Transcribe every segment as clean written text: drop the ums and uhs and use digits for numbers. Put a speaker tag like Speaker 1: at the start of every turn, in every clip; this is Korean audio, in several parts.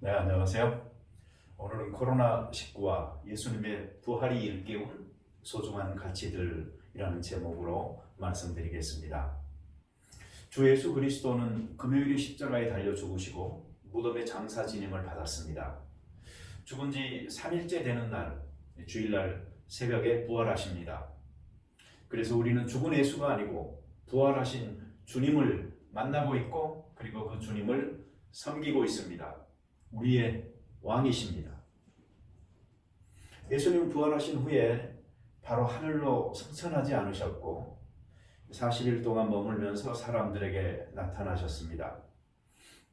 Speaker 1: 네, 안녕하세요. 오늘은 코로나19와 예수님의 부활이 일깨운 소중한 가치들이라는 제목으로 말씀드리겠습니다. 주 예수 그리스도는 금요일에 십자가에 달려 죽으시고 무덤에 장사 지냄을 받았습니다. 죽은 지 3일째 되는 날, 주일날 새벽에 부활하십니다. 그래서 우리는 죽은 예수가 아니고 부활하신 주님을 만나고 있고, 그리고 그 주님을 섬기고 있습니다. 우리의 왕이십니다. 예수님 부활하신 후에 바로 하늘로 승천하지 않으셨고 40일 동안 머물면서 사람들에게 나타나셨습니다.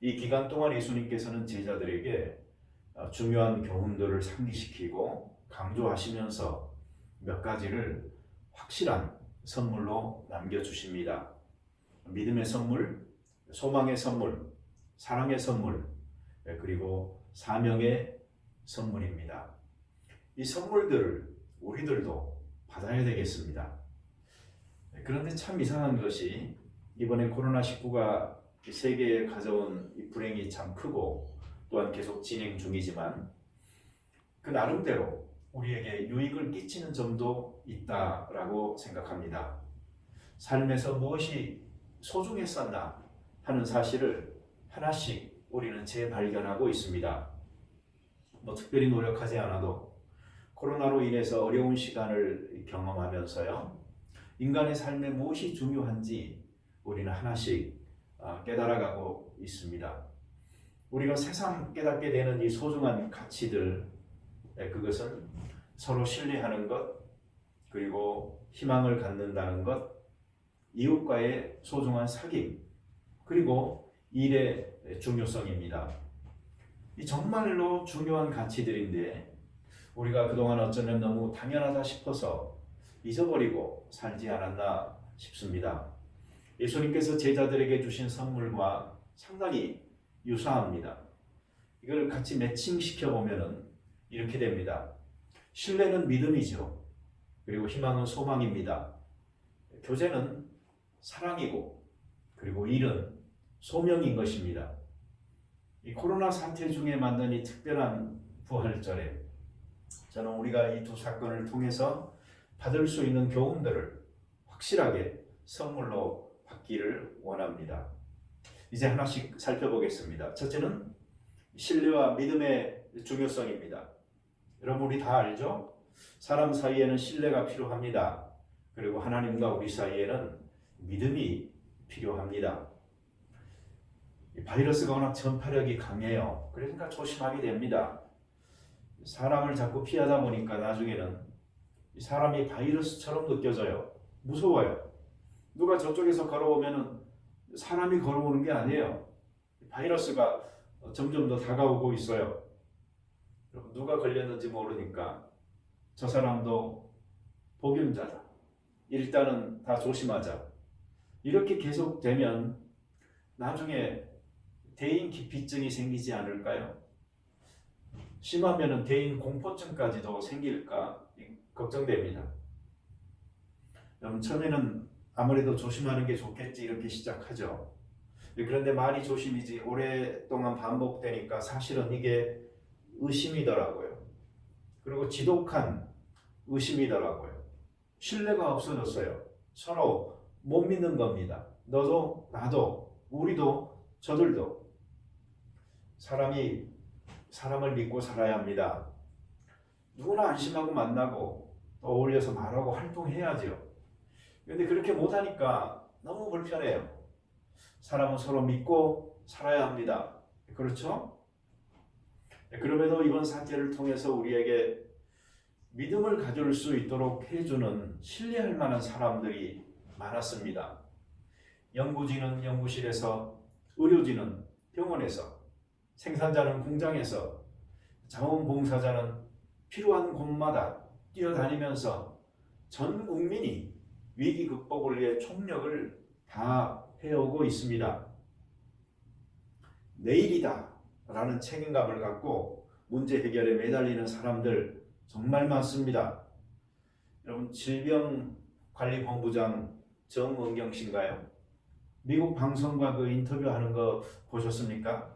Speaker 1: 이 기간 동안 예수님께서는 제자들에게 중요한 교훈들을 상기시키고 강조하시면서 몇 가지를 확실한 선물로 남겨주십니다. 믿음의 선물, 소망의 선물, 사랑의 선물, 그리고 사명의 선물입니다. 이 선물들을 우리들도 받아야 되겠습니다. 그런데 참 이상한 것이 이번에 코로나19가 세계에 가져온 이 불행이 참 크고 또한 계속 진행 중이지만 그 나름대로 우리에게 유익을 끼치는 점도 있다라고 생각합니다. 삶에서 무엇이 소중했었나 하는 사실을 하나씩 우리는 재발견하고 있습니다. 특별히 노력하지 않아도 코로나로 인해서 어려운 시간을 경험하면서요, 인간의 삶에 무엇이 중요한지 우리는 하나씩 깨달아가고 있습니다. 우리가 새삼 깨닫게 되는 이 소중한 가치들, 그것은 서로 신뢰하는 것, 그리고 희망을 갖는다는 것, 이웃과의 소중한 사귐, 그리고 일의 중요성입니다. 이 정말로 중요한 가치들인데 우리가 그동안 어쩌면 너무 당연하다 싶어서 잊어버리고 살지 않았나 싶습니다. 예수님께서 제자들에게 주신 선물과 상당히 유사합니다. 이걸 같이 매칭시켜 보면 이렇게 됩니다. 신뢰는 믿음이죠. 그리고 희망은 소망입니다. 교제는 사랑이고, 그리고 일은 소명인 것입니다. 이 코로나 사태 중에 만난 이 특별한 부활절에 저는 우리가 이 두 사건을 통해서 받을 수 있는 교훈들을 확실하게 선물로 받기를 원합니다. 이제 하나씩 살펴보겠습니다. 첫째는 신뢰와 믿음의 중요성입니다. 여러분, 우리 다 알죠? 사람 사이에는 신뢰가 필요합니다. 그리고 하나님과 우리 사이에는 믿음이 필요합니다. 바이러스가 워낙 전파력이 강해요. 그러니까 조심하게 됩니다. 사람을 자꾸 피하다 보니까 나중에는 사람이 바이러스처럼 느껴져요. 무서워요. 누가 저쪽에서 걸어오면 사람이 걸어오는 게 아니에요. 바이러스가 점점 더 다가오고 있어요. 누가 걸렸는지 모르니까 저 사람도 복균자다. 일단은 다 조심하자. 이렇게 계속되면 나중에 대인 기피증이 생기지 않을까요? 심하면 대인 공포증까지도 생길까 걱정됩니다. 여러분, 처음에는 아무래도 조심하는 게 좋겠지 이렇게 시작하죠. 그런데 말이 조심이지 오랫동안 반복되니까 사실은 이게 의심이더라고요. 그리고 지독한 의심이더라고요. 신뢰가 없어졌어요. 서로 못 믿는 겁니다. 너도 나도 우리도 저들도. 사람이 사람을 믿고 살아야 합니다. 누구나 안심하고 만나고 어울려서 말하고 활동해야죠. 그런데 그렇게 못하니까 너무 불편해요. 사람은 서로 믿고 살아야 합니다. 그렇죠? 그럼에도 이번 사태를 통해서 우리에게 믿음을 가질 수 있도록 해주는 신뢰할 만한 사람들이 많았습니다. 연구진은 연구실에서, 의료진은 병원에서, 생산자는 공장에서, 자원봉사자는 필요한 곳마다 뛰어다니면서 전 국민이 위기 극복을 위해 총력을 다 해오고 있습니다. 내일이다 라는 책임감을 갖고 문제 해결에 매달리는 사람들 정말 많습니다. 여러분, 질병관리본부장 정은경 씨인가요? 미국 방송과 그 인터뷰하는 거 보셨습니까?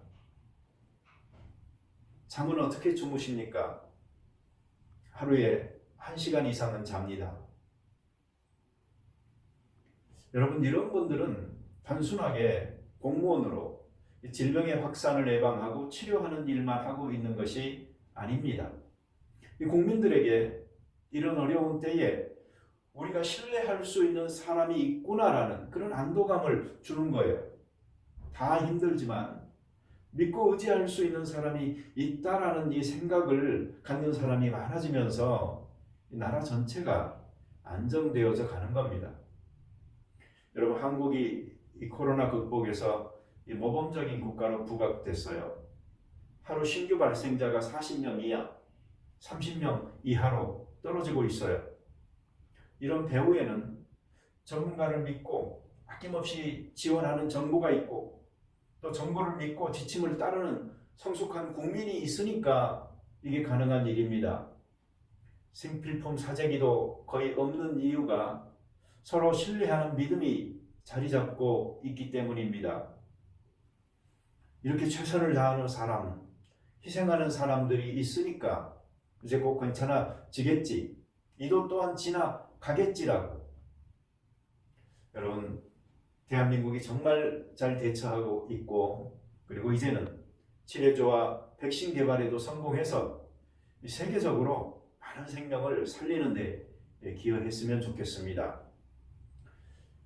Speaker 1: 잠은 어떻게 주무십니까? 하루에 1시간 이상은 잡니다. 여러분, 이런 분들은 단순하게 공무원으로 질병의 확산을 예방하고 치료하는 일만 하고 있는 것이 아닙니다. 이 국민들에게 이런 어려운 때에 우리가 신뢰할 수 있는 사람이 있구나라는 그런 안도감을 주는 거예요. 다 힘들지만 믿고 의지할 수 있는 사람이 있다라는 이 생각을 갖는 사람이 많아지면서 이 나라 전체가 안정되어져 가는 겁니다. 여러분, 한국이 이 코로나 극복에서 이 모범적인 국가로 부각됐어요. 하루 신규 발생자가 40명 이하, 30명 이하로 떨어지고 있어요. 이런 배후에는 전문가를 믿고 아낌없이 지원하는 정부가 있고, 또 정부를 믿고 지침을 따르는 성숙한 국민이 있으니까 이게 가능한 일입니다. 생필품 사재기도 거의 없는 이유가 서로 신뢰하는 믿음이 자리 잡고 있기 때문입니다. 이렇게 최선을 다하는 사람, 희생하는 사람들이 있으니까 이제 꼭 괜찮아지겠지, 이도 또한 지나가겠지라고. 여러분, 대한민국이 정말 잘 대처하고 있고, 그리고 이제는 치료제와 백신 개발에도 성공해서 세계적으로 많은 생명을 살리는 데 기여했으면 좋겠습니다.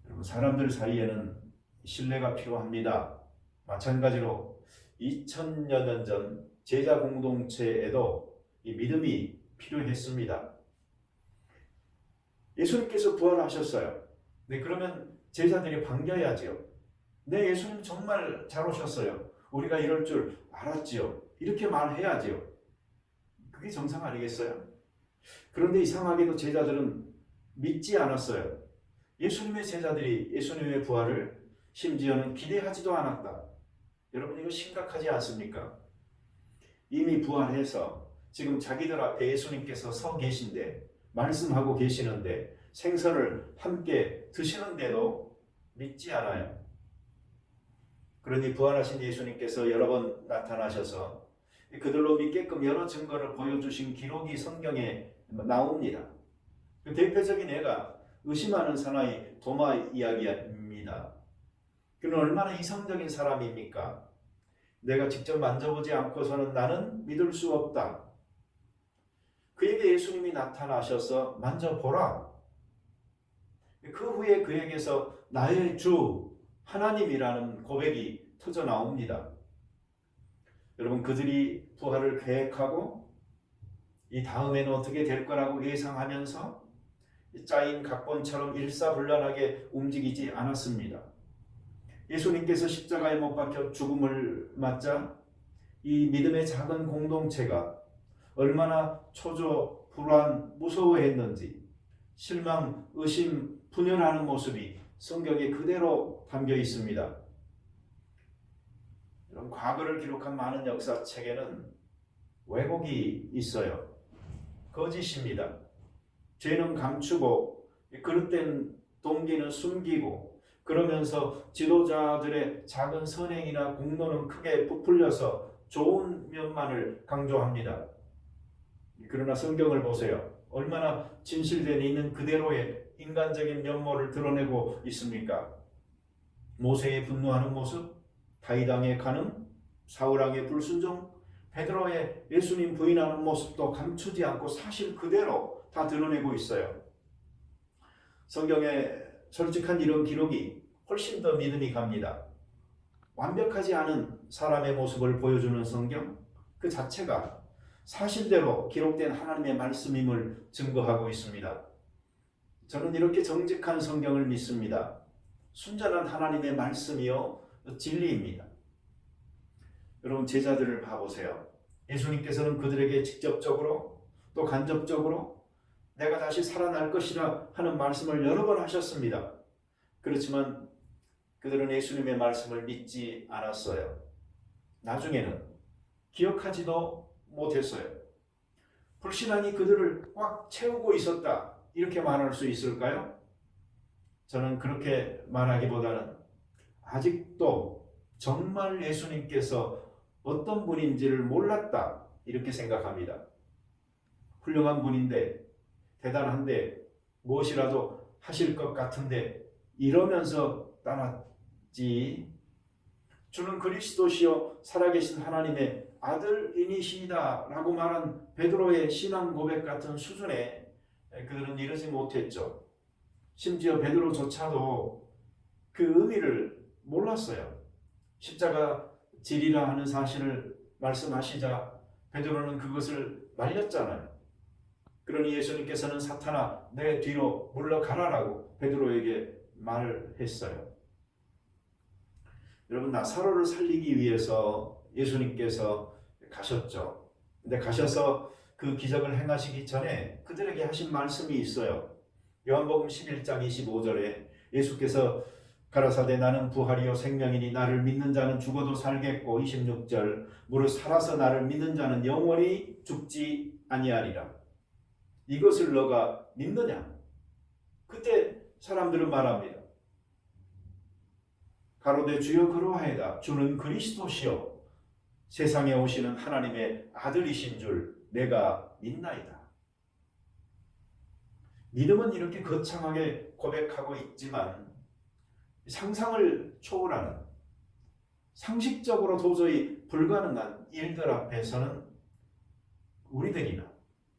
Speaker 1: 여러분, 사람들 사이에는 신뢰가 필요합니다. 마찬가지로 2000여 년 전 제자 공동체에도 이 믿음이 필요했습니다. 예수님께서 부활하셨어요. 네, 그러면 제자들이 반겨야지요. 네, 예수님 정말 잘 오셨어요. 우리가 이럴 줄 알았지요. 이렇게 말해야지요. 그게 정상 아니겠어요? 그런데 이상하게도 제자들은 믿지 않았어요. 예수님의 제자들이 예수님의 부활을 심지어는 기대하지도 않았다. 여러분, 이거 심각하지 않습니까? 이미 부활해서 지금 자기들 앞에 예수님께서 서 계신데, 말씀하고 계시는데, 생선을 함께 드시는데도 믿지 않아요. 그러니 부활하신 예수님께서 여러 번 나타나셔서 그들로 믿게끔 여러 증거를 보여주신 기록이 성경에 나옵니다. 그 대표적인 예가 의심하는 사나이 도마 이야기입니다. 그는 얼마나 이성적인 사람입니까? 내가 직접 만져보지 않고서는 나는 믿을 수 없다. 그에게 예수님이 나타나셔서 만져보라. 그 후에 그에게서 나의 주 하나님이라는 고백이 터져 나옵니다. 여러분, 그들이 부활을 계획하고 이 다음에는 어떻게 될 거라고 예상하면서 짜인 각본처럼 일사불란하게 움직이지 않았습니다. 예수님께서 십자가에 못 박혀 죽음을 맞자 이 믿음의 작은 공동체가 얼마나 초조, 불안, 무서워했는지 실망, 의심, 분열하는 모습이 성경에 그대로 담겨 있습니다. 이런 과거를 기록한 많은 역사책에는 왜곡이 있어요. 거짓입니다. 죄는 감추고 그릇된 동기는 숨기고, 그러면서 지도자들의 작은 선행이나 공로는 크게 부풀려서 좋은 면만을 강조합니다. 그러나 성경을 보세요. 얼마나 진실된 있는 그대로의 인간적인 면모를 드러내고 있습니까? 모세의 분노하는 모습, 다윗왕의 간음, 사울왕의 불순종, 베드로의 예수님 부인하는 모습도 감추지 않고 사실 그대로 다 드러내고 있어요. 성경에 솔직한 이런 기록이 훨씬 더 믿음이 갑니다. 완벽하지 않은 사람의 모습을 보여주는 성경 그 자체가 사실대로 기록된 하나님의 말씀임을 증거하고 있습니다. 저는 이렇게 정직한 성경을 믿습니다. 순전한 하나님의 말씀이요 진리입니다. 여러분, 제자들을 봐보세요. 예수님께서는 그들에게 직접적으로 또 간접적으로 내가 다시 살아날 것이라 하는 말씀을 여러 번 하셨습니다. 그렇지만 그들은 예수님의 말씀을 믿지 않았어요. 나중에는 기억하지도 못했어요. 불신앙이 그들을 꽉 채우고 있었다, 이렇게 말할 수 있을까요? 저는 그렇게 말하기보다는 아직도 정말 예수님께서 어떤 분인지를 몰랐다, 이렇게 생각합니다. 훌륭한 분인데, 대단한데, 무엇이라도 하실 것 같은데 이러면서 떠났지. 주는 그리스도시요 살아계신 하나님의 아들이니시다 라고 말한 베드로의 신앙 고백 같은 수준에 그들은 이르지 못했죠. 심지어 베드로조차도 그 의미를 몰랐어요. 십자가 지리라 하는 사실을 말씀하시자 베드로는 그것을 말렸잖아요. 그러니 예수님께서는 사탄아 내 뒤로 물러가라라고 베드로에게 말을 했어요. 여러분, 나사로를 살리기 위해서 예수님께서 가셨죠. 근데 가셔서 그 기적을 행하시기 전에 그들에게 하신 말씀이 있어요. 요한복음 11장 25절에 예수께서 가라사대 나는 부활이요 생명이니 나를 믿는 자는 죽어도 살겠고 26절 무릇 살아서 나를 믿는 자는 영원히 죽지 아니하리라. 이것을 너가 믿느냐? 그때 사람들은 말합니다. 가로되 주여 그러하이다. 주는 그리스도시요 세상에 오시는 하나님의 아들이신 줄 내가 믿나이다. 믿음은 이렇게 거창하게 고백하고 있지만 상상을 초월하는 상식적으로 도저히 불가능한 일들 앞에서는 우리들이나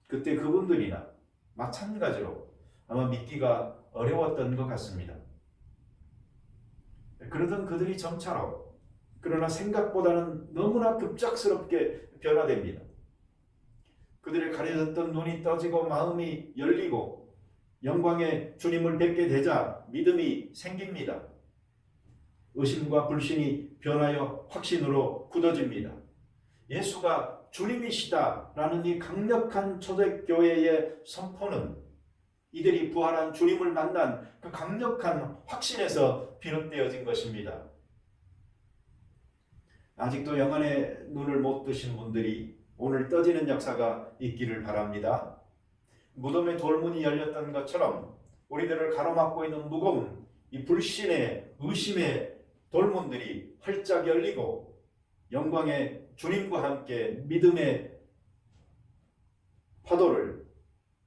Speaker 1: 그때 그분들이나 마찬가지로 아마 믿기가 어려웠던 것 같습니다. 그러던 그들이 점차로 그러나 생각보다는 너무나 급작스럽게 변화됩니다. 그들의 가려졌던 눈이 떠지고 마음이 열리고 영광의 주님을 뵙게 되자 믿음이 생깁니다. 의심과 불신이 변하여 확신으로 굳어집니다. 예수가 주님이시다라는 이 강력한 초대교회의 선포는 이들이 부활한 주님을 만난 그 강력한 확신에서 비롯되어진 것입니다. 아직도 영안의 눈을 못 뜨신 분들이 오늘 떠지는 역사가 있기를 바랍니다. 무덤의 돌문이 열렸던 것처럼 우리들을 가로막고 있는 무거운 이 불신의 의심의 돌문들이 활짝 열리고 영광의 주님과 함께 믿음의 파도를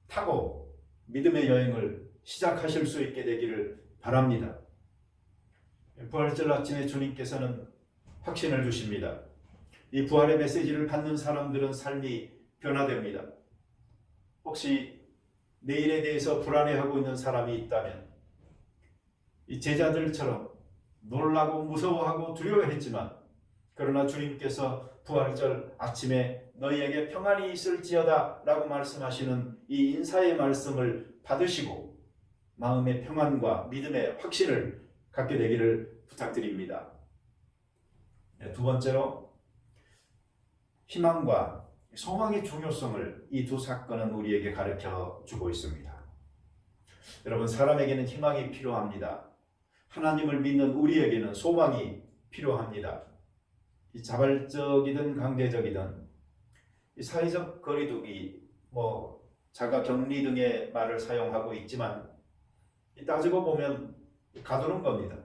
Speaker 1: 타고 믿음의 여행을 시작하실 수 있게 되기를 바랍니다. 부활절 아침에 주님께서는 확신을 주십니다. 이 부활의 메시지를 받는 사람들은 삶이 변화됩니다. 혹시 내일에 대해서 불안해하고 있는 사람이 있다면 이 제자들처럼 놀라고 무서워하고 두려워했지만 그러나 주님께서 부활절 아침에 너희에게 평안이 있을지어다 라고 말씀하시는 이 인사의 말씀을 받으시고 마음의 평안과 믿음의 확신을 갖게 되기를 부탁드립니다. 두 번째로 희망과 소망의 중요성을 이 두 사건은 우리에게 가르쳐 주고 있습니다. 여러분, 사람에게는 희망이 필요합니다. 하나님을 믿는 우리에게는 소망이 필요합니다. 이 자발적이든 강제적이든 이 사회적 거리두기, 자가 격리 등의 말을 사용하고 있지만 따지고 보면 가두는 겁니다.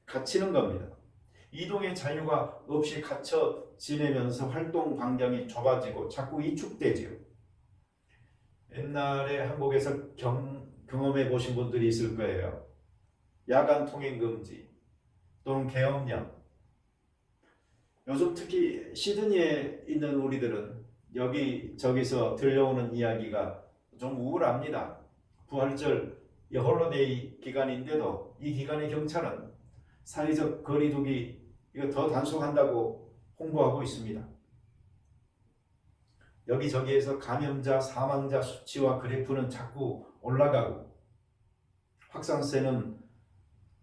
Speaker 1: 갇히는 겁니다. 이동의 자유가 없이 갇혀 지내면서 활동 반경이 좁아지고 자꾸 위축되지요. 옛날에 한국에서 경험해 보신 분들이 있을 거예요. 야간 통행 금지 또는 계엄령. 요즘 특히 시드니에 있는 우리들은 여기저기서 들려오는 이야기가 좀 우울합니다. 부활절 홀로데이 기간인데도 이 기간의 경찰은 사회적 거리두기 이거 더 단속한다고 홍보하고 있습니다. 여기저기에서 감염자, 사망자 수치와 그래프는 자꾸 올라가고 확산세는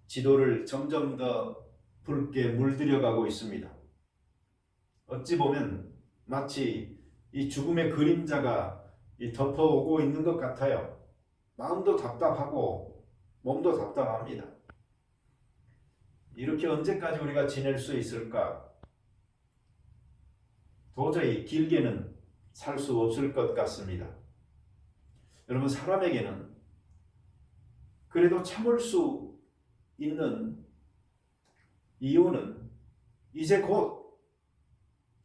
Speaker 1: 지도를 점점 더 붉게 물들여가고 있습니다. 어찌 보면 마치 이 죽음의 그림자가 덮어오고 있는 것 같아요. 마음도 답답하고 몸도 답답합니다. 이렇게 언제까지 우리가 지낼 수 있을까? 도저히 길게는 살 수 없을 것 같습니다. 여러분, 사람에게는 그래도 참을 수 있는 이유는 이제 곧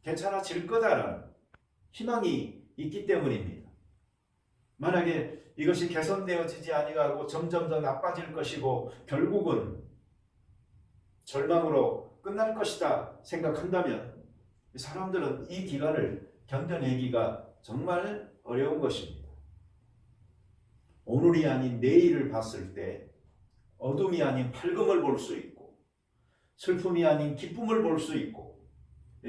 Speaker 1: 괜찮아질 거다라는 희망이 있기 때문입니다. 만약에 이것이 개선되어지지 아니하고 점점 더 나빠질 것이고 결국은 절망으로 끝날 것이다 생각한다면 사람들은 이 기간을 견뎌내기가 정말 어려운 것입니다. 오늘이 아닌 내일을 봤을 때 어둠이 아닌 밝음을 볼 수 있고 슬픔이 아닌 기쁨을 볼 수 있고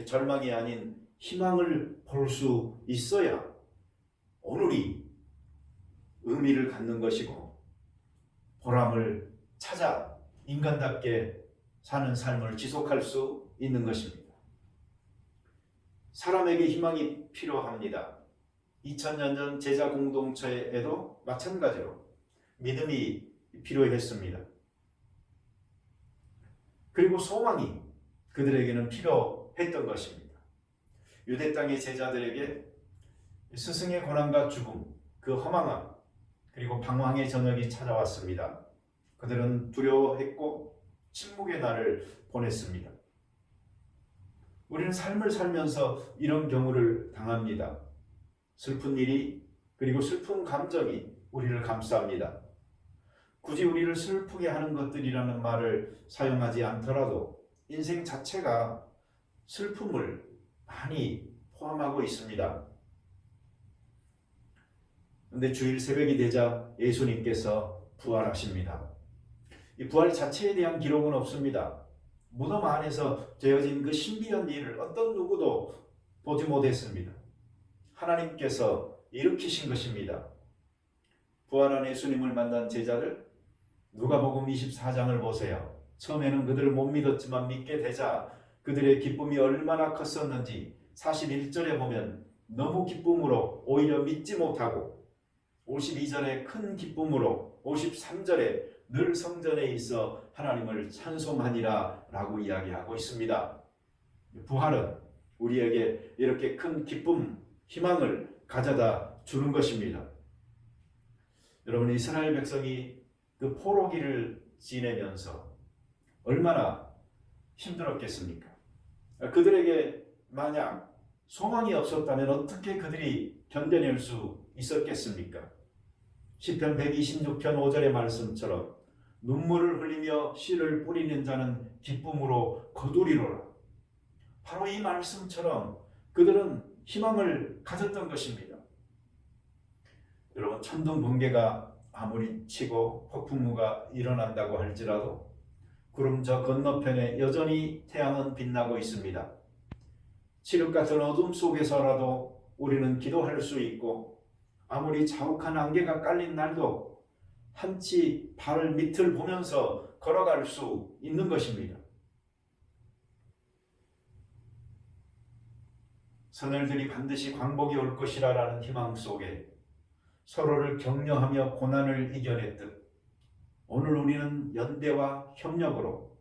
Speaker 1: 절망이 아닌 희망을 볼 수 있어야 오늘이 의미를 갖는 것이고 보람을 찾아 인간답게 사는 삶을 지속할 수 있는 것입니다. 사람에게 희망이 필요합니다. 2000년 전 제자 공동체에도 마찬가지로 믿음이 필요했습니다. 그리고 소망이 그들에게는 필요했던 것입니다. 유대 땅의 제자들에게 스승의 고난과 죽음, 그 허망함, 그리고 방황의 저녁이 찾아왔습니다. 그들은 두려워했고 침묵의 날을 보냈습니다. 우리는 삶을 살면서 이런 경우를 당합니다. 슬픈 일이 그리고 슬픈 감정이 우리를 감쌉니다. 굳이 우리를 슬프게 하는 것들이라는 말을 사용하지 않더라도 인생 자체가 슬픔을 많이 포함하고 있습니다. 그런데 주일 새벽이 되자 예수님께서 부활하십니다. 이 부활 자체에 대한 기록은 없습니다. 무덤 안에서 되어진 그 신비한 일을 어떤 누구도 보지 못했습니다. 하나님께서 일으키신 것입니다. 부활한 예수님을 만난 제자들, 누가복음 24장을 보세요. 처음에는 그들을 못 믿었지만 믿게 되자 그들의 기쁨이 얼마나 컸었는지 41절에 보면 너무 기쁨으로 오히려 믿지 못하고 52절에 큰 기쁨으로 53절에 늘 성전에 있어 하나님을 찬송하니라 라고 이야기하고 있습니다. 부활은 우리에게 이렇게 큰 기쁨, 희망을 가져다 주는 것입니다. 여러분, 이스라엘 백성이 그 포로기를 지내면서 얼마나 힘들었겠습니까? 그들에게 만약 소망이 없었다면 어떻게 그들이 견뎌낼 수 있었겠습니까? 시편 126편 5절의 말씀처럼 눈물을 흘리며 씨를 뿌리는 자는 기쁨으로 거두리로라. 바로 이 말씀처럼 그들은 희망을 가졌던 것입니다. 여러분, 천둥 번개가 아무리 치고 폭풍우가 일어난다고 할지라도 구름 저 건너편에 여전히 태양은 빛나고 있습니다. 칠흑 같은 어둠 속에서라도 우리는 기도할 수 있고 아무리 자욱한 안개가 깔린 날도 한치 발 밑을 보면서 걸어갈 수 있는 것입니다. 선열들이 반드시 광복이 올 것이라는 희망 속에 서로를 격려하며 고난을 이겨냈듯 오늘 우리는 연대와 협력으로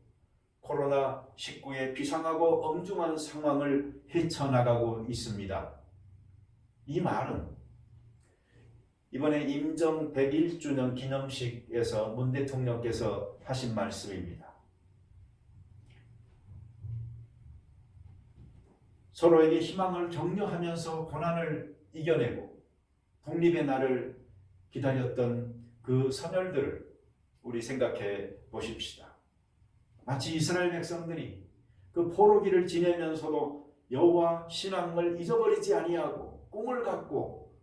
Speaker 1: 코로나19의 비상하고 엄중한 상황을 헤쳐나가고 있습니다. 이 말은 이번에 임정 101주년 기념식에서 문 대통령께서 하신 말씀입니다. 서로에게 희망을 격려하면서 고난을 이겨내고 독립의 날을 기다렸던 그 선열들을 우리 생각해 보십시다. 마치 이스라엘 백성들이 그 포로기를 지내면서도 여호와 신앙을 잊어버리지 아니하고 꿈을 갖고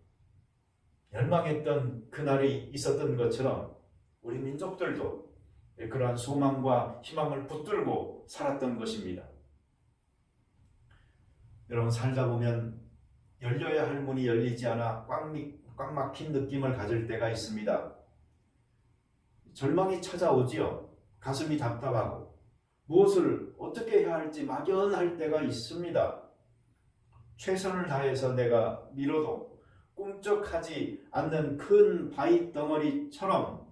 Speaker 1: 열망했던 그날이 있었던 것처럼 우리 민족들도 그러한 소망과 희망을 붙들고 살았던 것입니다. 여러분, 살다 보면 열려야 할 문이 열리지 않아 꽉 막힌 느낌을 가질 때가 있습니다. 절망이 찾아오지요. 가슴이 답답하고 무엇을 어떻게 해야 할지 막연할 때가 있습니다. 최선을 다해서 내가 밀어도 꿈쩍하지 않는 큰 바위 덩어리처럼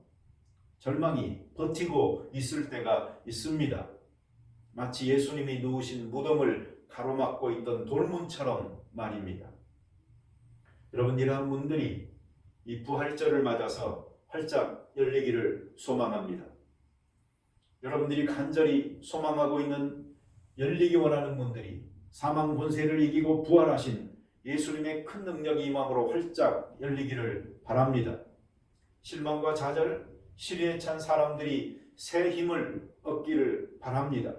Speaker 1: 절망이 버티고 있을 때가 있습니다. 마치 예수님이 누우신 무덤을 가로막고 있던 돌문처럼 말입니다. 여러분, 이러한 문들이 이 부활절을 맞아서 활짝 열리기를 소망합니다. 여러분들이 간절히 소망하고 있는 열리기 원하는 문들이 사망 권세를 이기고 부활하신 예수님의 큰 능력이 임함으로 활짝 열리기를 바랍니다. 실망과 좌절, 시련에 찬 사람들이 새 힘을 얻기를 바랍니다.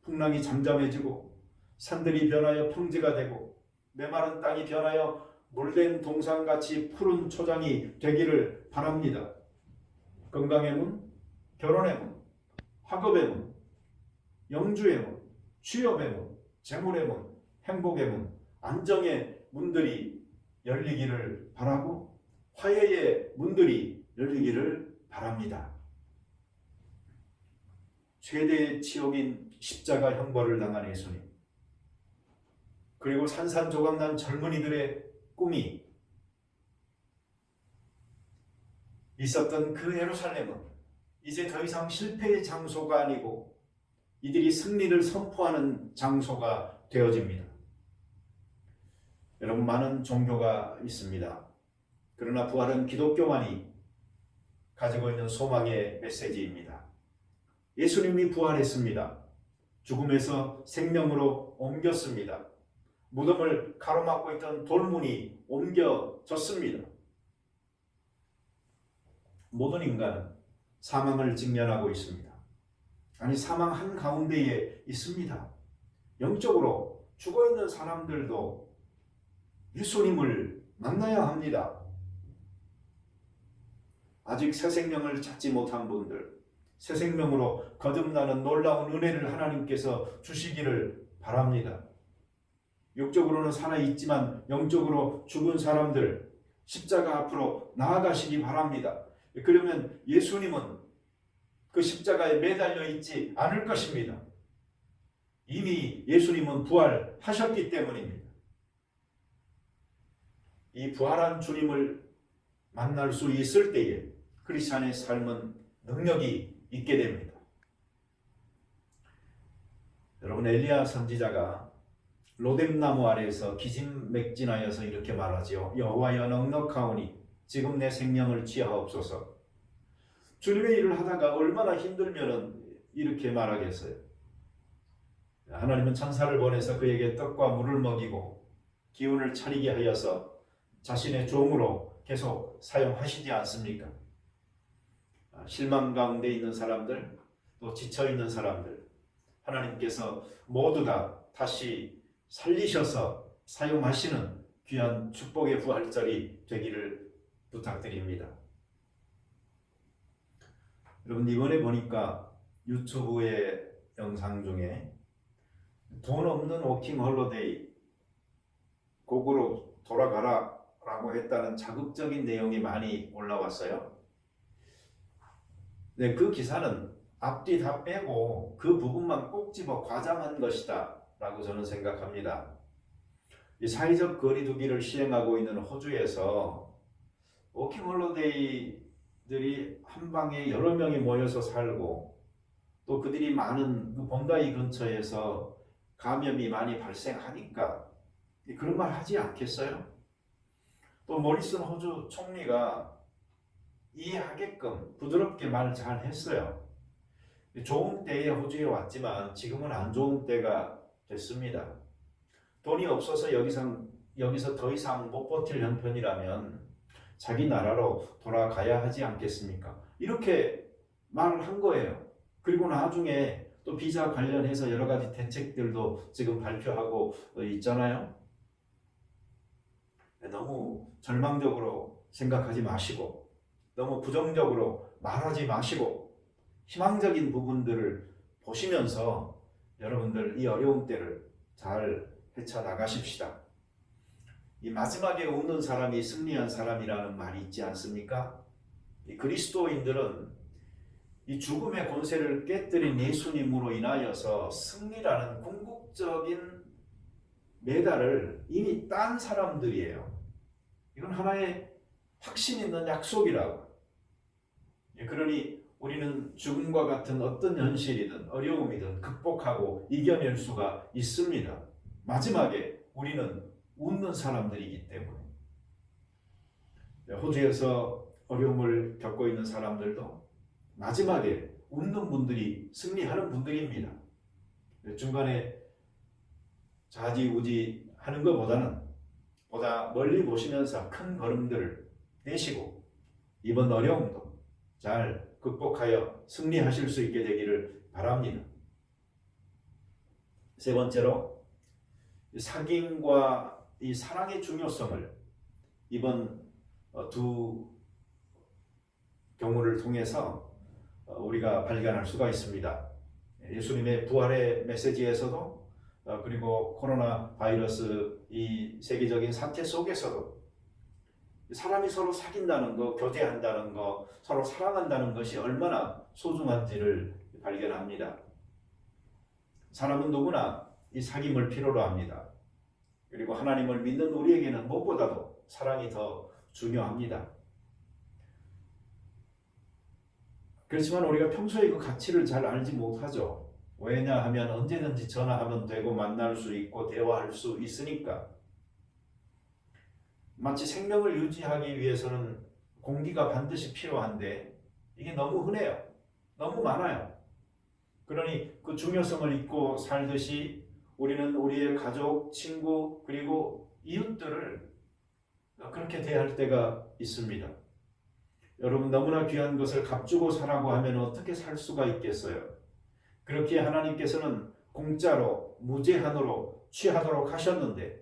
Speaker 1: 풍랑이 잠잠해지고 산들이 변하여 평지가 되고 메마른 땅이 변하여 물된 동산같이 푸른 초장이 되기를 바랍니다. 건강의 문, 결혼의 문, 학업의 문, 영주의 문, 취업의 문, 재물의 문, 행복의 문, 안정의 문들이 열리기를 바라고 화해의 문들이 열리기를 바랍니다. 최대의 치욕인 십자가 형벌을 당한 예수님, 그리고 산산조각난 젊은이들의 꿈이 있었던 그 예루살렘은 이제 더 이상 실패의 장소가 아니고 이들이 승리를 선포하는 장소가 되어집니다. 여러분, 많은 종교가 있습니다. 그러나 부활은 기독교만이 가지고 있는 소망의 메시지입니다. 예수님이 부활했습니다. 죽음에서 생명으로 옮겼습니다. 무덤을 가로막고 있던 돌문이 옮겨졌습니다. 모든 인간은 사망을 직면하고 있습니다. 아니, 사망 한가운데에 있습니다. 영적으로 죽어있는 사람들도 예수님을 만나야 합니다. 아직 새 생명을 찾지 못한 분들, 새 생명으로 거듭나는 놀라운 은혜를 하나님께서 주시기를 바랍니다. 육적으로는 살아있지만 영적으로 죽은 사람들, 십자가 앞으로 나아가시기 바랍니다. 그러면 예수님은 그 십자가에 매달려 있지 않을 것입니다. 이미 예수님은 부활하셨기 때문입니다. 이 부활한 주님을 만날 수 있을 때에 크리스찬의 삶은 능력이 있게 됩니다. 여러분, 엘리야 선지자가 로뎀나무 아래에서 기진맥진하여서 이렇게 말하지요. 여호와여, 넉넉하오니 지금 내 생명을 취하옵소서. 주님의 일을 하다가 얼마나 힘들면은 이렇게 말하겠어요. 하나님은 천사를 보내서 그에게 떡과 물을 먹이고 기운을 차리게 하여서 자신의 종으로 계속 사용하시지 않습니까? 실망 가운데 있는 사람들, 또 지쳐있는 사람들, 하나님께서 모두 다 다시 살리셔서 사용하시는 귀한 축복의 부활절이 되기를 부탁드립니다. 여러분, 이번에 보니까 유튜브의 영상 중에 돈 없는 워킹 홀리데이, 곡으로 돌아가라 라고 했다는 자극적인 내용이 많이 올라왔어요. 네, 그 기사는 앞뒤 다 빼고 그 부분만 꼭 집어 과장한 것이다 라고 저는 생각합니다. 이 사회적 거리두기를 시행하고 있는 호주에서 워킹 홀리데이들이 한 방에 여러 명이 모여서 살고 또 그들이 많은 그 본다이 근처에서 감염이 많이 발생하니까 그런 말 하지 않겠어요? 또 모리슨 호주 총리가 이해하게끔 부드럽게 말 잘 했어요. 좋은 때에 호주에 왔지만 지금은 안 좋은 때가 됐습니다. 돈이 없어서 여기서 더 이상 못 버틸 형편이라면 자기 나라로 돌아가야 하지 않겠습니까? 이렇게 말을 한 거예요. 그리고 나중에 또 비자 관련해서 여러 가지 대책들도 지금 발표하고 있잖아요. 너무 절망적으로 생각하지 마시고 너무 부정적으로 말하지 마시고 희망적인 부분들을 보시면서 여러분들 이 어려운 때를 잘 헤쳐나가십시다. 이 마지막에 웃는 사람이 승리한 사람이라는 말이 있지 않습니까? 이 그리스도인들은 이 죽음의 권세를 깨뜨린 예수님으로 인하여서 승리라는 궁극적인 메달을 이미 딴 사람들이에요. 이건 하나의 확신 있는 약속이라고. 그러니 우리는 죽음과 같은 어떤 현실이든 어려움이든 극복하고 이겨낼 수가 있습니다. 마지막에 우리는 웃는 사람들이기 때문에. 호주에서 어려움을 겪고 있는 사람들도 마지막에 웃는 분들이 승리하는 분들입니다. 중간에 좌지우지 하는 것보다는 보다 멀리 보시면서 큰 걸음들을 내시고 이번 어려움도 잘 극복하여 승리하실 수 있게 되기를 바랍니다. 세 번째로 사귐과 이 사랑의 중요성을 이번 두 경우를 통해서 우리가 발견할 수가 있습니다. 예수님의 부활의 메시지에서도 그리고 코로나 바이러스 이 세계적인 사태 속에서도 사람이 서로 사귄다는 것, 교제한다는 것, 서로 사랑한다는 것이 얼마나 소중한지를 발견합니다. 사람은 누구나 이 사귐을 필요로 합니다. 그리고 하나님을 믿는 우리에게는 무엇보다도 사랑이 더 중요합니다. 그렇지만 우리가 평소에 그 가치를 잘 알지 못하죠. 왜냐하면 언제든지 전화하면 되고 만날 수 있고 대화할 수 있으니까. 마치 생명을 유지하기 위해서는 공기가 반드시 필요한데 이게 너무 흔해요. 너무 많아요. 그러니 그 중요성을 잊고 살듯이 우리는 우리의 가족, 친구 그리고 이웃들을 그렇게 대할 때가 있습니다. 여러분 너무나 귀한 것을 값주고 사라고 하면 어떻게 살 수가 있겠어요? 그렇게 하나님께서는 공짜로 무제한으로 취하도록 하셨는데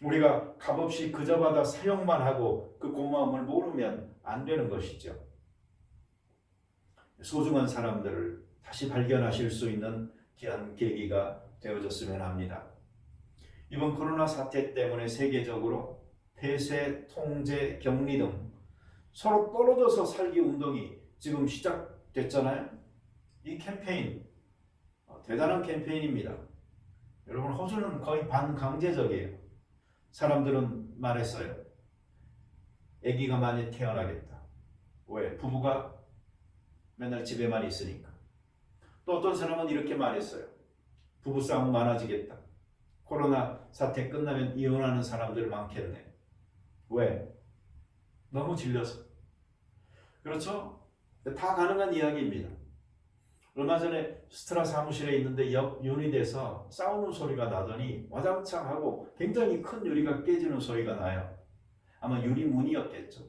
Speaker 1: 우리가 값없이 그저 받아 사용만 하고 그 고마움을 모르면 안 되는 것이죠. 소중한 사람들을 다시 발견하실 수 있는 귀한 계기가 되어졌으면 합니다. 이번 코로나 사태 때문에 세계적으로 폐쇄, 통제, 격리 등 서로 떨어져서 살기 운동이 지금 시작됐잖아요. 이 캠페인 대단한 캠페인입니다. 여러분 호주는 거의 반강제적이에요. 사람들은 말했어요. 아기가 많이 태어나겠다. 왜? 부부가 맨날 집에만 있으니까. 또 어떤 사람은 이렇게 말했어요. 부부싸움 많아지겠다. 코로나 사태 끝나면 이혼하는 사람들 많겠네. 왜? 너무 질려서. 그렇죠? 다 가능한 이야기입니다. 얼마 전에 스트라 사무실에 있는데 옆 유닛에서 싸우는 소리가 나더니 와장창 하고 굉장히 큰 유리가 깨지는 소리가 나요. 아마 유리문이었겠죠.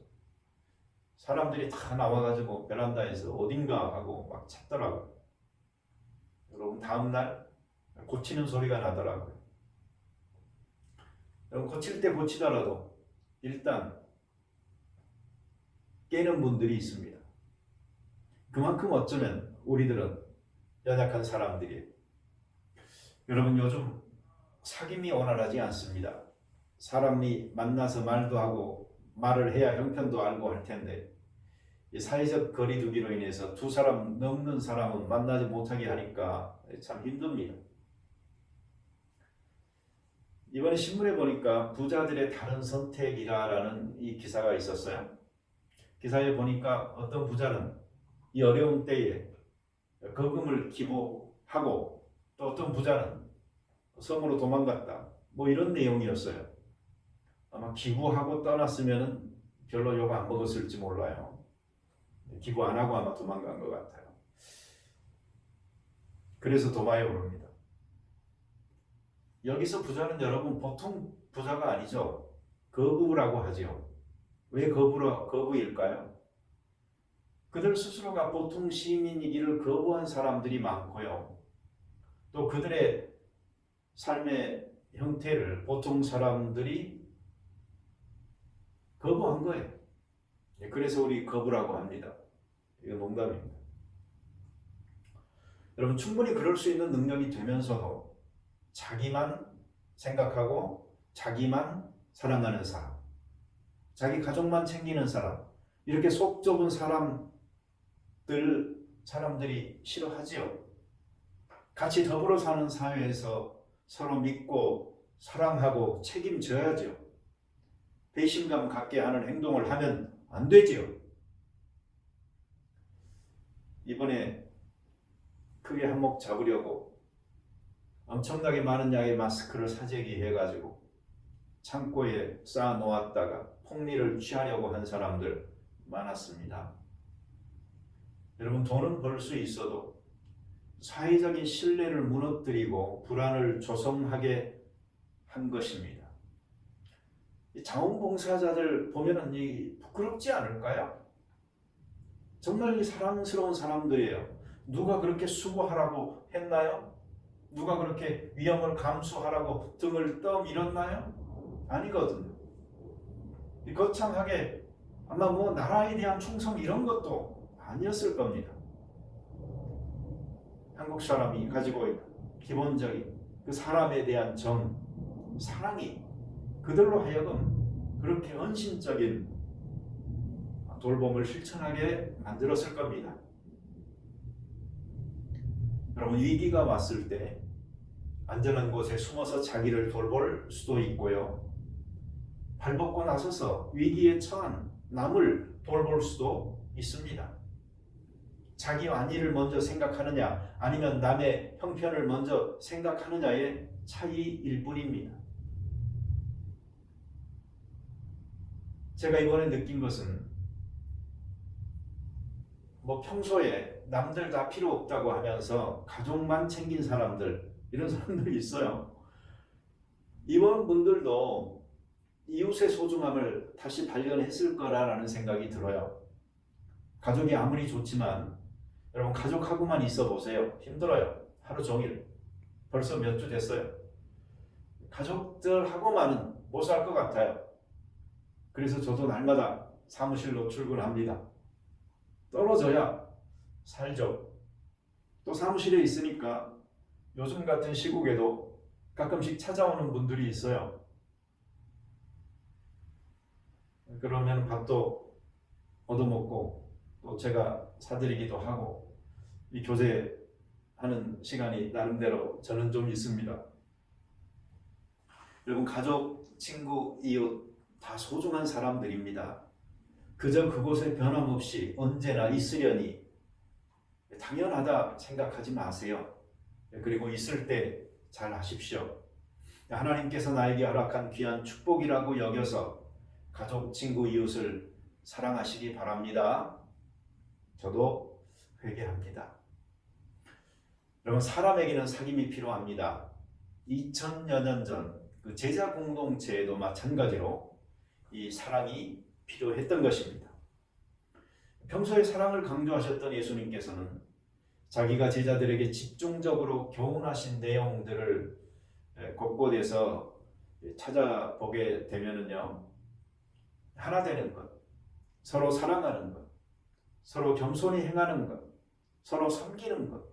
Speaker 1: 사람들이 다 나와가지고 베란다에서 어딘가 하고 막 찾더라고요. 여러분 다음날 고치는 소리가 나더라고요. 여러분 고칠 때 고치더라도 일단 깨는 분들이 있습니다. 그만큼 어쩌면 우리들은 연약한 사람들이에요. 여러분 요즘 사귐이 원활하지 않습니다. 사람이 만나서 말도 하고 말을 해야 형편도 알고 할 텐데 이 사회적 거리두기로 인해서 두 사람 넘는 사람은 만나지 못하게 하니까 참 힘듭니다. 이번에 신문에 보니까 부자들의 다른 선택이라는 이 기사가 있었어요. 기사에 보니까 어떤 부자는 이 어려운 때에 거금을 기부하고 또 어떤 부자는 섬으로 도망갔다. 뭐 이런 내용이었어요. 아마 기부하고 떠났으면 별로 욕 안 먹었을지 몰라요. 기부 안 하고 아마 도망간 것 같아요. 그래서 도마에 오릅니다. 여기서 부자는 여러분 보통 부자가 아니죠. 거부라고 하죠. 왜 거부일까요? 그들 스스로가 보통 시민이기를 거부한 사람들이 많고요. 또 그들의 삶의 형태를 보통 사람들이 거부한 거예요. 그래서 우리 거부라고 합니다. 이거 농담입니다. 여러분 충분히 그럴 수 있는 능력이 되면서도 자기만 생각하고 자기만 사랑하는 사람, 자기 가족만 챙기는 사람, 이렇게 속 좁은 사람들이 싫어하지요. 같이 더불어 사는 사회에서 서로 믿고 사랑하고 책임져야죠. 배신감 갖게 하는 행동을 하면 안 되지요. 이번에 크게 한몫 잡으려고 엄청나게 많은 양의 마스크를 사재기 해가지고 창고에 쌓아 놓았다가 폭리를 취하려고 한 사람들 많았습니다. 여러분 돈은 벌 수 있어도 사회적인 신뢰를 무너뜨리고 불안을 조성하게 한 것입니다. 자원봉사자들 보면은 부끄럽지 않을까요? 정말 사랑스러운 사람들이에요. 누가 그렇게 수고하라고 했나요? 누가 그렇게 위험을 감수하라고 등을 떠밀었나요? 아니거든요. 거창하게 아마 나라에 대한 충성 이런 것도 아니었을 겁니다. 한국 사람이 가지고 있는 기본적인 그 사람에 대한 정, 사랑이 그들로 하여금 그렇게 헌신적인 돌봄을 실천하게 만들었을 겁니다. 여러분, 위기가 왔을 때 안전한 곳에 숨어서 자기를 돌볼 수도 있고요. 발벗고 나서서 위기에 처한 남을 돌볼 수도 있습니다. 자기 안위를 먼저 생각하느냐 아니면 남의 형편을 먼저 생각하느냐의 차이일 뿐입니다. 제가 이번에 느낀 것은 평소에 남들 다 필요 없다고 하면서 가족만 챙긴 사람들, 이런 사람들이 있어요. 이번 분들도 이웃의 소중함을 다시 발견했을 거라는 생각이 들어요. 가족이 아무리 좋지만 여러분, 가족하고만 있어 보세요. 힘들어요. 하루 종일. 벌써 몇 주 됐어요. 가족들하고만은 못 살 것 같아요. 그래서 저도 날마다 사무실로 출근합니다. 떨어져야 살죠. 또 사무실에 있으니까 요즘 같은 시국에도 가끔씩 찾아오는 분들이 있어요. 그러면 밥도 얻어먹고 또 제가 사드리기도 하고, 이 교제하는 시간이 나름대로 저는 좀 있습니다. 여러분, 가족, 친구, 이웃 다 소중한 사람들입니다. 그저 그곳에 변함없이 언제나 있으려니 당연하다 생각하지 마세요. 그리고 있을 때 잘 하십시오. 하나님께서 나에게 허락한 귀한 축복이라고 여겨서 가족, 친구, 이웃을 사랑하시기 바랍니다. 저도 회개합니다. 여러분, 사람에게는 사귐이 필요합니다. 2000여 년 전 그 제자 공동체에도 마찬가지로 이 사랑이 필요했던 것입니다. 평소에 사랑을 강조하셨던 예수님께서는 자기가 제자들에게 집중적으로 교훈하신 내용들을 곳곳에서 찾아보게 되면은요, 하나 되는 것, 서로 사랑하는 것, 서로 겸손히 행하는 것, 서로 섬기는 것.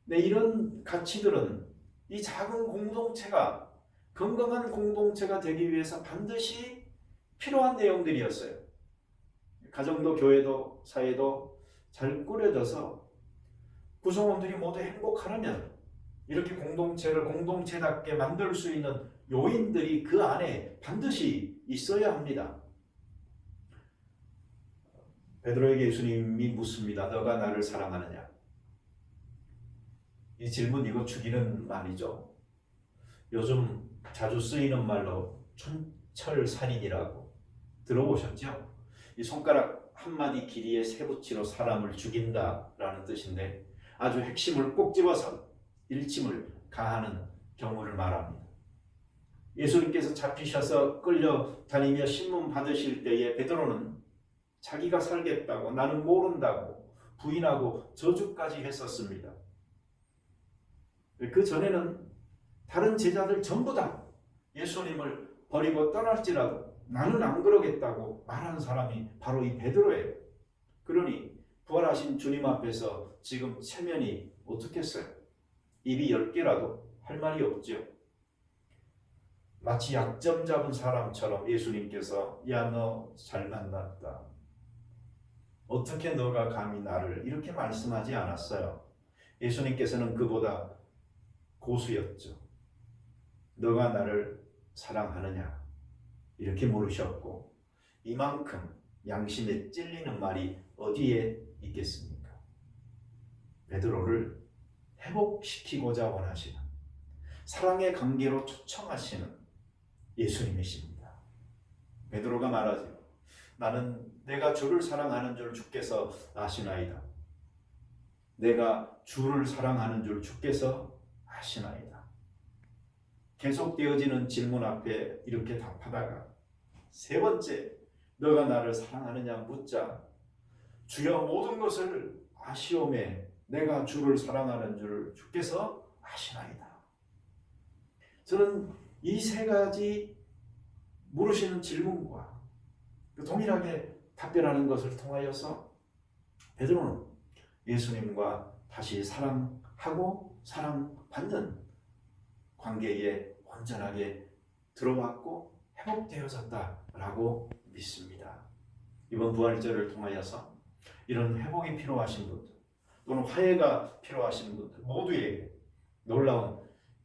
Speaker 1: 네, 이런 가치들은 이 작은 공동체가, 건강한 공동체가 되기 위해서 반드시 필요한 내용들이었어요. 가정도 교회도 사회도 잘 꾸려져서 구성원들이 모두 행복하려면 이렇게 공동체를 공동체답게 만들 수 있는 요인들이 그 안에 반드시 있어야 합니다. 베드로에게 예수님이 묻습니다. 너가 나를 사랑하느냐? 이 질문, 이거 죽이는 말이죠. 요즘 자주 쓰이는 말로 촌철살인이라고 들어보셨죠? 이 손가락 한마디 길이의 쇠붙이로 사람을 죽인다라는 뜻인데, 아주 핵심을 꼭 집어서 일침을 가하는 경우를 말합니다. 예수님께서 잡히셔서 끌려다니며 신문 받으실 때에 베드로는 자기가 살겠다고, 나는 모른다고 부인하고 저주까지 했었습니다. 그 전에는 다른 제자들 전부 다 예수님을 버리고 떠날지라도 나는 안 그러겠다고 말하는 사람이 바로 이 베드로예요. 그러니 부활하신 주님 앞에서 지금 체면이 어떻겠어요? 입이 10개라도 할 말이 없죠. 마치 약점 잡은 사람처럼 예수님께서 야, 너 잘 만났다. 어떻게 너가 감히 나를, 이렇게 말씀하지 않았어요. 예수님께서는 그보다 고수였죠. 너가 나를 사랑하느냐, 이렇게 물으셨고, 이만큼 양심에 찔리는 말이 어디에 있겠습니까? 베드로를 회복시키고자 원하시는, 사랑의 관계로 초청하시는 예수님이십니다. 베드로가 말하죠. 나는 내가 주를 사랑하는 줄 주께서 아시나이다. 내가 주를 사랑하는 줄 주께서 아시나이다. 계속되어지는 질문 앞에 이렇게 답하다가 세 번째, 너가 나를 사랑하느냐 묻자. 주여 모든 것을 아시오매 내가 주를 사랑하는 줄 주께서 아시나이다. 저는 이 세 가지 물으시는 질문과 동일하게 답변하는 것을 통하여서 베드로는 예수님과 다시 사랑하고 사랑받는 관계에 온전하게 들어왔고 회복되어졌다라고 믿습니다. 이번 부활절을 통하여서 이런 회복이 필요하신 분들 또는 화해가 필요하신 분들 모두에게 놀라운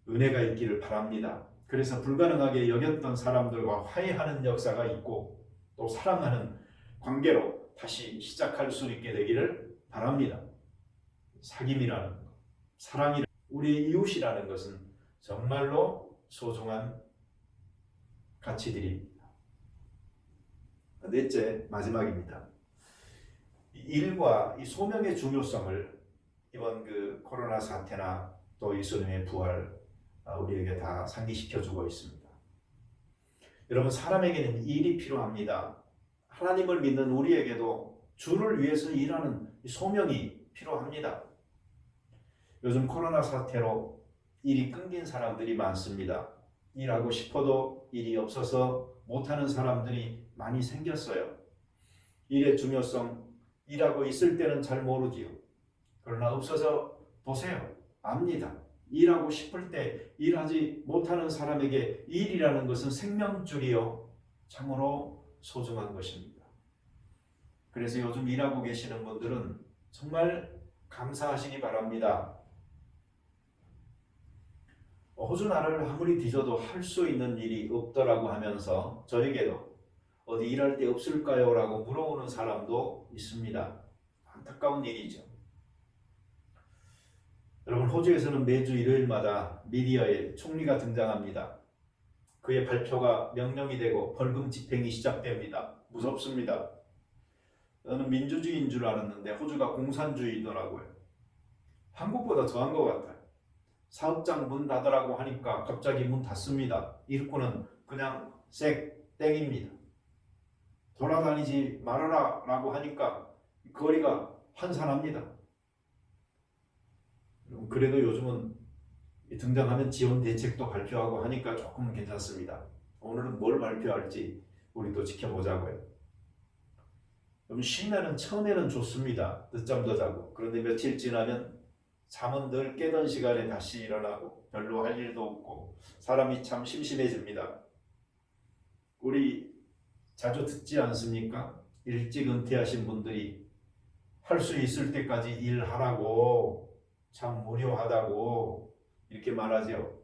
Speaker 1: 은혜가 있기를 바랍니다. 그래서 불가능하게 여겼던 사람들과 화해하는 역사가 있고 또 사랑하는 관계로 다시 시작할 수 있게 되기를 바랍니다. 사귐이라는 것, 사랑이라는 우리의 이웃이라는 것은 정말로 소중한 가치들입니다. 넷째, 마지막입니다. 일과 이 소명의 중요성을 이번 그 코로나 사태나 또 예수님의 부활 우리에게 다 상기시켜주고 있습니다. 여러분, 사람에게는 일이 필요합니다. 하나님을 믿는 우리에게도 주를 위해서 일하는 소명이 필요합니다. 요즘 코로나 사태로 일이 끊긴 사람들이 많습니다. 일하고 싶어도 일이 없어서 못하는 사람들이 많이 생겼어요. 일의 중요성, 일하고 있을 때는 잘 모르지요. 그러나 없어서 보세요. 압니다. 일하고 싶을 때 일하지 못하는 사람에게 일이라는 것은 생명줄이요 참으로 소중한 것입니다. 그래서 요즘 일하고 계시는 분들은 정말 감사하시기 바랍니다. 호주 나라를 아무리 뒤져도 할 수 있는 일이 없더라고 하면서 저에게도 어디 일할 데 없을까요? 라고 물어보는 사람도 있습니다. 안타까운 일이죠. 여러분, 호주에서는 매주 일요일마다 미디어에 총리가 등장합니다. 그의 발표가 명령이 되고 벌금 집행이 시작됩니다. 무섭습니다. 저는 민주주의인 줄 알았는데 호주가 공산주의더라고요. 한국보다 더한 것 같아요. 사업장 문 닫으라고 하니까 갑자기 문 닫습니다. 일꾼은 그냥 색 땡입니다. 돌아다니지 말아라 라고 하니까 거리가 환산합니다. 그래도 요즘은 등장하면 지원 대책도 발표하고 하니까 조금은 괜찮습니다. 오늘은 뭘 발표할지 우리 또 지켜보자고요. 쉬면은 처음에는 좋습니다. 늦잠도 자고. 그런데 며칠 지나면 잠은 늘 깨던 시간에 다시 일어나고 별로 할 일도 없고 사람이 참 심심해집니다. 우리 자주 듣지 않습니까? 일찍 은퇴하신 분들이 할 수 있을 때까지 일하라고 참 무료하다고 이렇게 말하죠.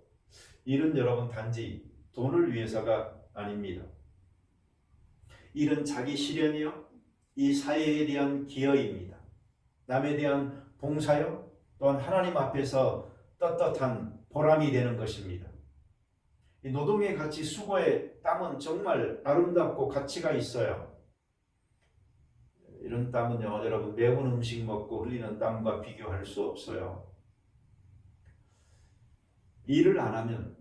Speaker 1: 일은 여러분 단지 돈을 위해서가 아닙니다. 일은 자기 실현이요, 이 사회에 대한 기여입니다. 남에 대한 봉사요, 또한 하나님 앞에서 떳떳한 보람이 되는 것입니다. 이 노동의 가치, 수고의 땀은 정말 아름답고 가치가 있어요. 이런 땀은요, 여러분 매운 음식 먹고 흘리는 땀과 비교할 수 없어요. 일을 안 하면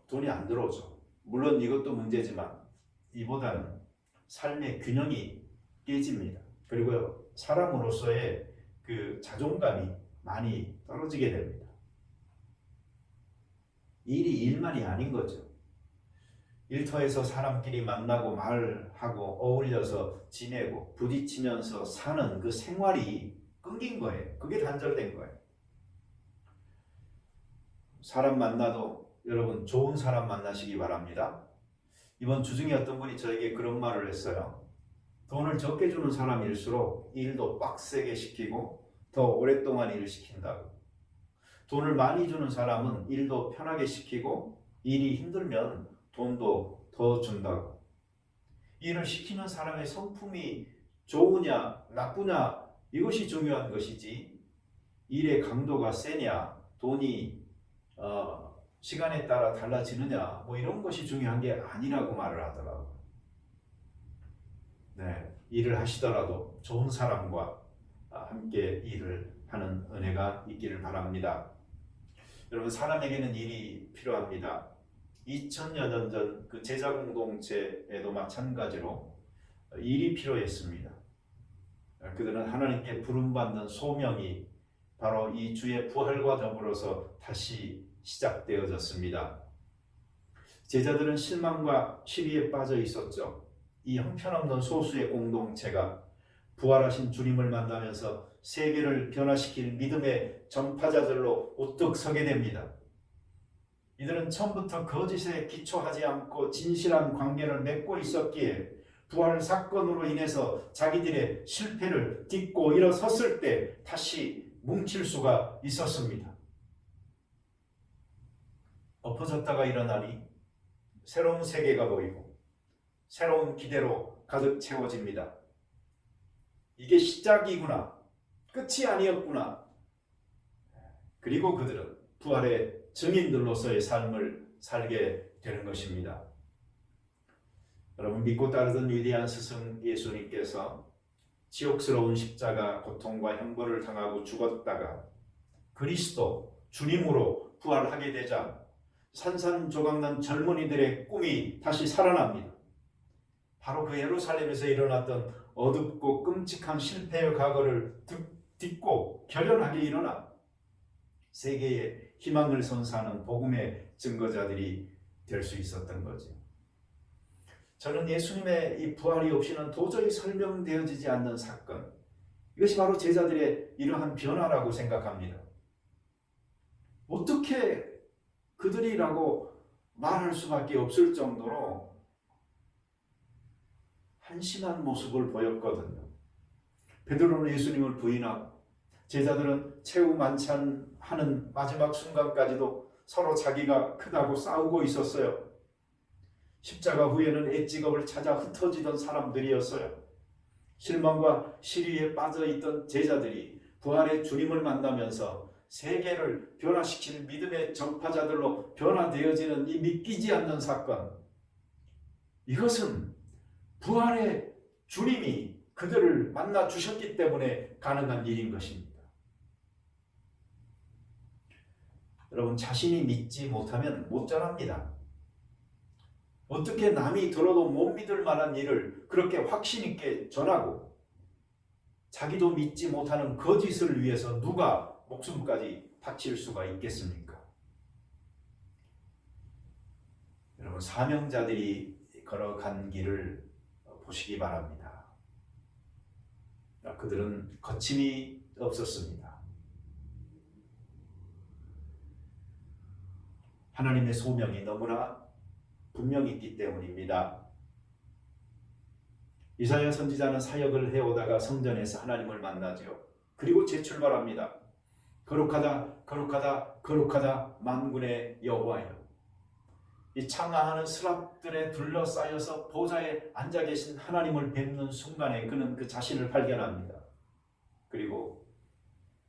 Speaker 1: 돈이 안 들어오죠. 물론 이것도 문제지만 이보다는 삶의 균형이 깨집니다. 그리고 사람으로서의 그 자존감이 많이 떨어지게 됩니다. 일이 일만이 아닌 거죠. 일터에서 사람끼리 만나고 말하고 어울려서 지내고 부딪히면서 사는 그 생활이 끊긴 거예요. 그게 단절된 거예요. 사람 만나도 여러분 좋은 사람 만나시기 바랍니다. 이번 주 중에 어떤 분이 저에게 그런 말을 했어요. 돈을 적게 주는 사람일수록 일도 빡세게 시키고 더 오랫동안 일을 시킨다고. 돈을 많이 주는 사람은 일도 편하게 시키고 일이 힘들면 돈도 더 준다고. 일을 시키는 사람의 성품이 좋으냐 나쁘냐 이것이 중요한 것이지 일의 강도가 세냐 돈이 시간에 따라 달라지느냐 뭐 이런 것이 중요한 게 아니라고 말을 하더라고요. 네, 일을 하시더라도 좋은 사람과 함께 일을 하는 은혜가 있기를 바랍니다. 여러분, 사람에게는 일이 필요합니다. 2000여 년 전 그 제자 공동체에도 마찬가지로 일이 필요했습니다. 그들은 하나님께 부름받는 소명이 바로 이 주의 부활과 더불어서 다시 시작되어졌습니다. 제자들은 실망과 시리에 빠져 있었죠. 이 형편없는 소수의 공동체가 부활하신 주님을 만나면서 세계를 변화시킬 믿음의 전파자들로 우뚝 서게 됩니다. 이들은 처음부터 거짓에 기초하지 않고 진실한 관계를 맺고 있었기에 부활 사건으로 인해서 자기들의 실패를 딛고 일어섰을 때 다시 뭉칠 수가 있었습니다. 엎어졌다가 일어나니 새로운 세계가 보이고 새로운 기대로 가득 채워집니다. 이게 시작이구나. 끝이 아니었구나. 그리고 그들은 부활의 증인들로서의 삶을 살게 되는 것입니다. 여러분, 믿고 따르던 위대한 스승 예수님께서 지옥스러운 십자가 고통과 형벌을 당하고 죽었다가 그리스도 주님으로 부활하게 되자 산산조각난 젊은이들의 꿈이 다시 살아납니다. 바로 그 예루살렘에서 일어났던 어둡고 끔찍한 실패의 과거를 딛고 결연하게 일어나 세계에 희망을 선사하는 복음의 증거자들이 될 수 있었던 거죠. 저는 예수님의 이 부활이 없이는 도저히 설명되어지지 않는 사건, 이것이 바로 제자들의 이러한 변화라고 생각합니다. 어떻게 그들이라고 말할 수밖에 없을 정도로 한심한 모습을 보였거든요. 베드로는 예수님을 부인하고 제자들은 최후 만찬하는 마지막 순간까지도 서로 자기가 크다고 싸우고 있었어요. 십자가 후에는 엣직업을 찾아 흩어지던 사람들이었어요. 실망과 시리에 빠져있던 제자들이 부활의 주님을 만나면서 세계를 변화시킬 믿음의 전파자들로 변화되어지는 이 믿기지 않는 사건, 이것은 부활의 주님이 그들을 만나 주셨기 때문에 가능한 일인 것입니다. 여러분, 자신이 믿지 못하면 못 전합니다. 어떻게 남이 들어도 못 믿을 만한 일을 그렇게 확신 있게 전하고 자기도 믿지 못하는 거짓을 위해서 누가 목숨까지 바칠 수가 있겠습니까? 여러분, 사명자들이 걸어간 길을 보시기 바랍니다. 그들은 거침이 없었습니다. 하나님의 소명이 너무나 분명히 있기 때문입니다. 이사야 선지자는 사역을 해오다가 성전에서 하나님을 만나죠. 그리고 재출발합니다. 거룩하다, 거룩하다, 거룩하다 만군의 여호와여. 이 창하하는 스랍들에 둘러싸여서 보좌에 앉아 계신 하나님을 뵙는 순간에 그는 그 자신을 발견합니다. 그리고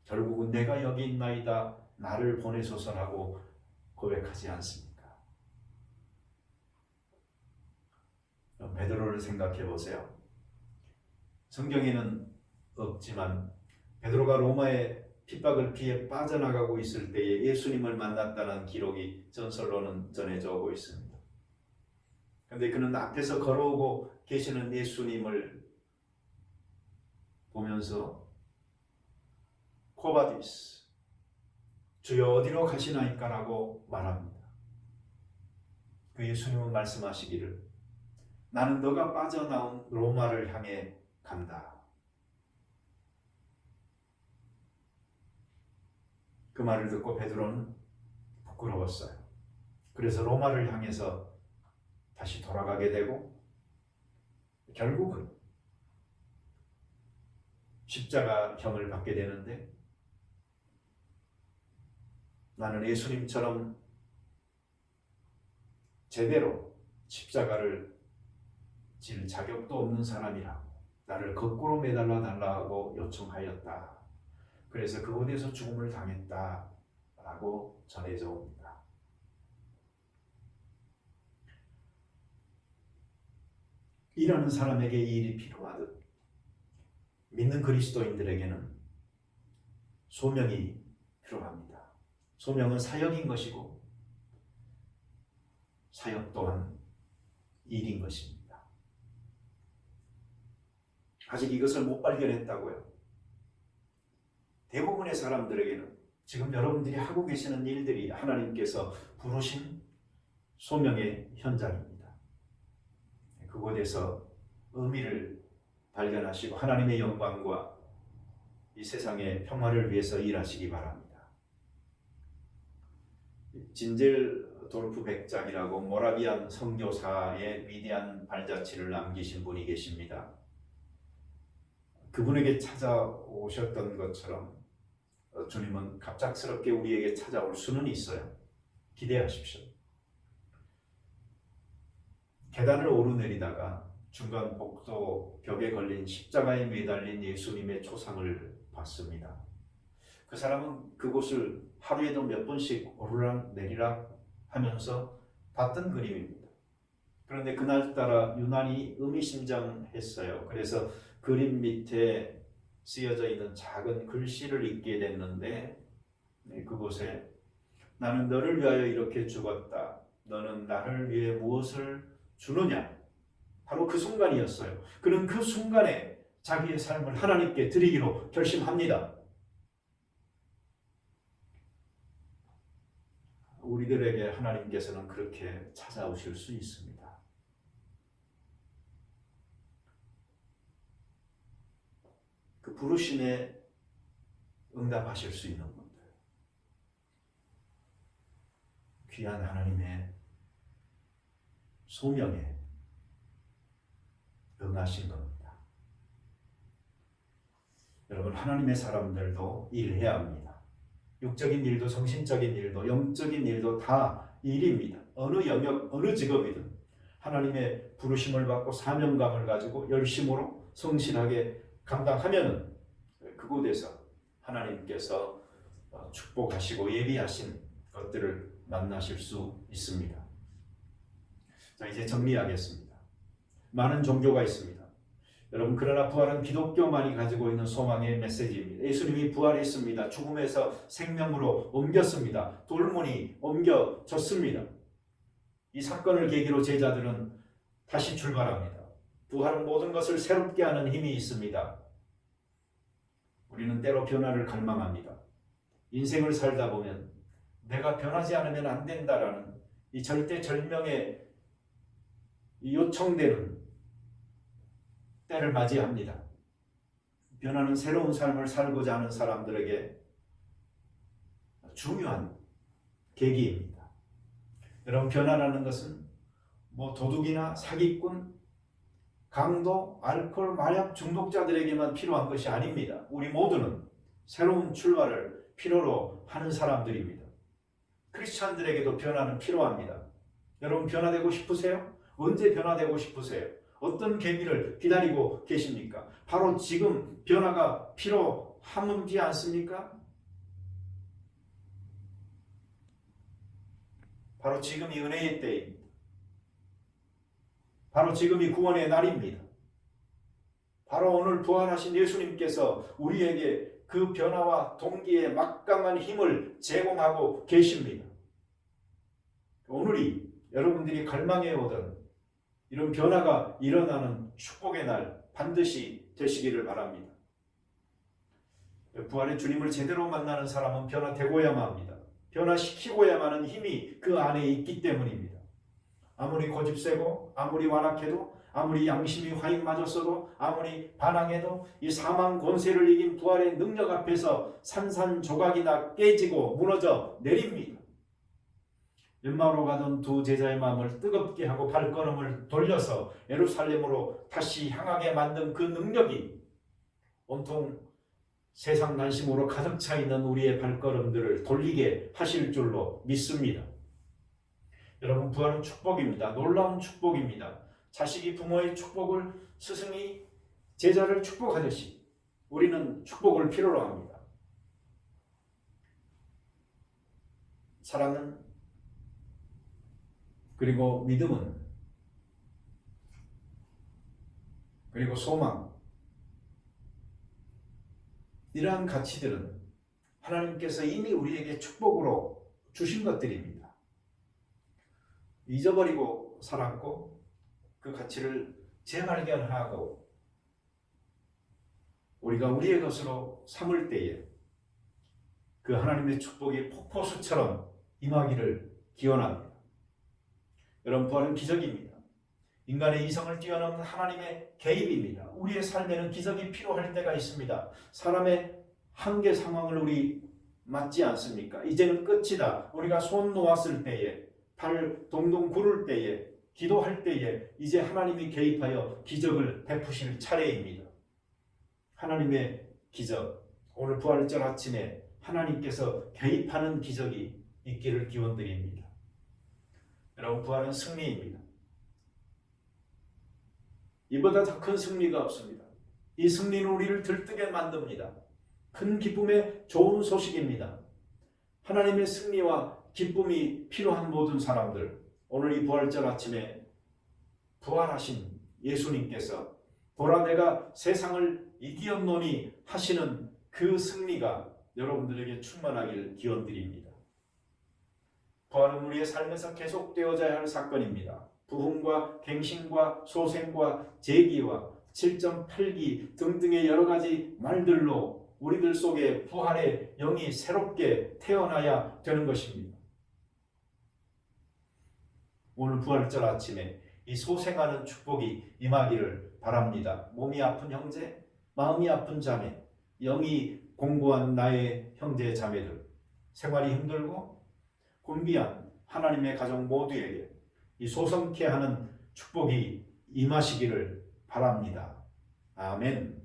Speaker 1: 결국은 내가 여기 있나이다, 나를 보내소서라고 고백하지 않습니까? 베드로를 생각해 보세요. 성경에는 없지만 베드로가 로마의 핍박을 피해 빠져나가고 있을 때에 예수님을 만났다는 기록이 전설로는 전해져 오고 있습니다. 그런데 그는 앞에서 걸어오고 계시는 예수님을 보면서 코바디스, 주여 어디로 가시나이까라고 말합니다. 그 예수님은 말씀하시기를 나는 너가 빠져나온 로마를 향해 간다. 그 말을 듣고 베드로는 부끄러웠어요. 그래서 로마를 향해서 다시 돌아가게 되고 결국은 십자가형을 받게 되는데 나는 예수님처럼 제대로 십자가를 질 자격도 없는 사람이라고 나를 거꾸로 매달아 달라고 요청하였다. 그래서 그곳에서 죽음을 당했다라고 전해져 옵니다. 이라는 사람에게 이 일이 필요하듯 믿는 그리스도인들에게는 소명이 필요합니다. 소명은 사역인 것이고 사역 또한 일인 것입니다. 아직 이것을 못 발견했다고요. 대부분의 사람들에게는 지금 여러분들이 하고 계시는 일들이 하나님께서 부르신 소명의 현장입니다. 그곳에서 의미를 발견하시고 하나님의 영광과 이 세상의 평화를 위해서 일하시기 바랍니다. 진젤도르프 백작이라고 모라비안 선교사의 위대한 발자취를 남기신 분이 계십니다. 그분에게 찾아오셨던 것처럼 주님은 갑작스럽게 우리에게 찾아올 수는 있어요. 기대하십시오. 계단을 오르내리다가 중간 복도 벽에 걸린 십자가에 매달린 예수님의 초상을 봤습니다. 그 사람은 그곳을 하루에도 몇 번씩 오르락 내리락 하면서 봤던 그림입니다. 그런데 그날따라 유난히 의미심장했어요. 그래서 그림 밑에 쓰여져 있는 작은 글씨를 읽게 됐는데 그곳에 나는 너를 위하여 이렇게 죽었다. 너는 나를 위해 무엇을 주느냐? 바로 그 순간이었어요. 그는 그 순간에 자기의 삶을 하나님께 드리기로 결심합니다. 우리들에게 하나님께서는 그렇게 찾아오실 수 있습니다. 그 부르심에 응답하실 수 있는 분들, 귀한 하나님의 소명에 응하신 겁니다. 여러분, 하나님의 사람들도 일해야 합니다. 육적인 일도 정신적인 일도 영적인 일도 다 일입니다. 어느 영역, 어느 직업이든 하나님의 부르심을 받고 사명감을 가지고 열심으로 성실하게 감당하면은 그곳에서 하나님께서 축복하시고 예비하신 것들을 만나실 수 있습니다. 자, 이제 정리하겠습니다. 많은 종교가 있습니다. 여러분, 그러나 부활은 기독교만이 가지고 있는 소망의 메시지입니다. 예수님이 부활했습니다. 죽음에서 생명으로 옮겼습니다. 돌문이 옮겨졌습니다. 이 사건을 계기로 제자들은 다시 출발합니다. 부활은 모든 것을 새롭게 하는 힘이 있습니다. 우리는 때로 변화를 갈망합니다. 인생을 살다 보면 내가 변하지 않으면 안 된다라는 이 절대절명에 요청되는 때를 맞이합니다. 변하는 새로운 삶을 살고자 하는 사람들에게 중요한 계기입니다. 여러분, 변화라는 것은 도둑이나 사기꾼, 강도, 알코올, 마약 중독자들에게만 필요한 것이 아닙니다. 우리 모두는 새로운 출발을 필요로 하는 사람들입니다. 크리스찬들에게도 변화는 필요합니다. 여러분, 변화되고 싶으세요? 언제 변화되고 싶으세요? 어떤 계기를 기다리고 계십니까? 바로 지금 변화가 필요하지 않습니까? 바로 지금이 은혜의 때입니다. 바로 지금이 구원의 날입니다. 바로 오늘 부활하신 예수님께서 우리에게 그 변화와 동기에 막강한 힘을 제공하고 계십니다. 오늘이 여러분들이 갈망해오던 이런 변화가 일어나는 축복의 날 반드시 되시기를 바랍니다. 부활의 주님을 제대로 만나는 사람은 변화되고야만 합니다. 변화시키고야만 하는 힘이 그 안에 있기 때문입니다. 아무리 고집세고 아무리 완악해도 아무리 양심이 화인 맞았어도 아무리 반항해도 이 사망 권세를 이긴 부활의 능력 앞에서 산산조각이나 깨지고 무너져 내립니다. 엠마오로 가던 두 제자의 마음을 뜨겁게 하고 발걸음을 돌려서 예루살렘으로 다시 향하게 만든 그 능력이 온통 세상 난심으로 가득 차 있는 우리의 발걸음들을 돌리게 하실 줄로 믿습니다. 여러분, 부활은 축복입니다. 놀라운 축복입니다. 자식이 부모의 축복을, 스승이 제자를 축복하듯이 우리는 축복을 필요로 합니다. 사랑은, 그리고 믿음은, 그리고 소망, 이러한 가치들은 하나님께서 이미 우리에게 축복으로 주신 것들입니다. 잊어버리고 살았고 그 가치를 재발견하고 우리가 우리의 것으로 삼을 때에 그 하나님의 축복이 폭포수처럼 임하기를 기원합니다. 여러분, 부활은 기적입니다. 인간의 이성을 뛰어넘는 하나님의 개입입니다. 우리의 삶에는 기적이 필요할 때가 있습니다. 사람의 한계 상황을 우리 맞지 않습니까? 이제는 끝이다. 우리가 손 놓았을 때에, 발 동동 구를 때에, 기도할 때에 이제 하나님이 개입하여 기적을 베푸실 차례입니다. 하나님의 기적, 오늘 부활절 아침에 하나님께서 개입하는 기적이 있기를 기원드립니다. 여러분, 부활은 승리입니다. 이보다 더 큰 승리가 없습니다. 이 승리는 우리를 들뜨게 만듭니다. 큰 기쁨의 좋은 소식입니다. 하나님의 승리와 기쁨이 필요한 모든 사람들, 오늘 이 부활절 아침에 부활하신 예수님께서 보라 내가 세상을 이기었노니 하시는 그 승리가 여러분들에게 충만하길 기원드립니다. 부활은 우리의 삶에서 계속되어져야 할 사건입니다. 부흥과 갱신과 소생과 재기와 7.8기 등등의 여러 가지 말들로 우리들 속에 부활의 영이 새롭게 태어나야 되는 것입니다. 오늘 부활절 아침에 이 소생하는 축복이 임하기를 바랍니다. 몸이 아픈 형제, 마음이 아픈 자매, 영이 공고한 나의 형제 자매들, 생활이 힘들고 곤비한 하나님의 가정 모두에게 이 소성케 하는 축복이 임하시기를 바랍니다. 아멘.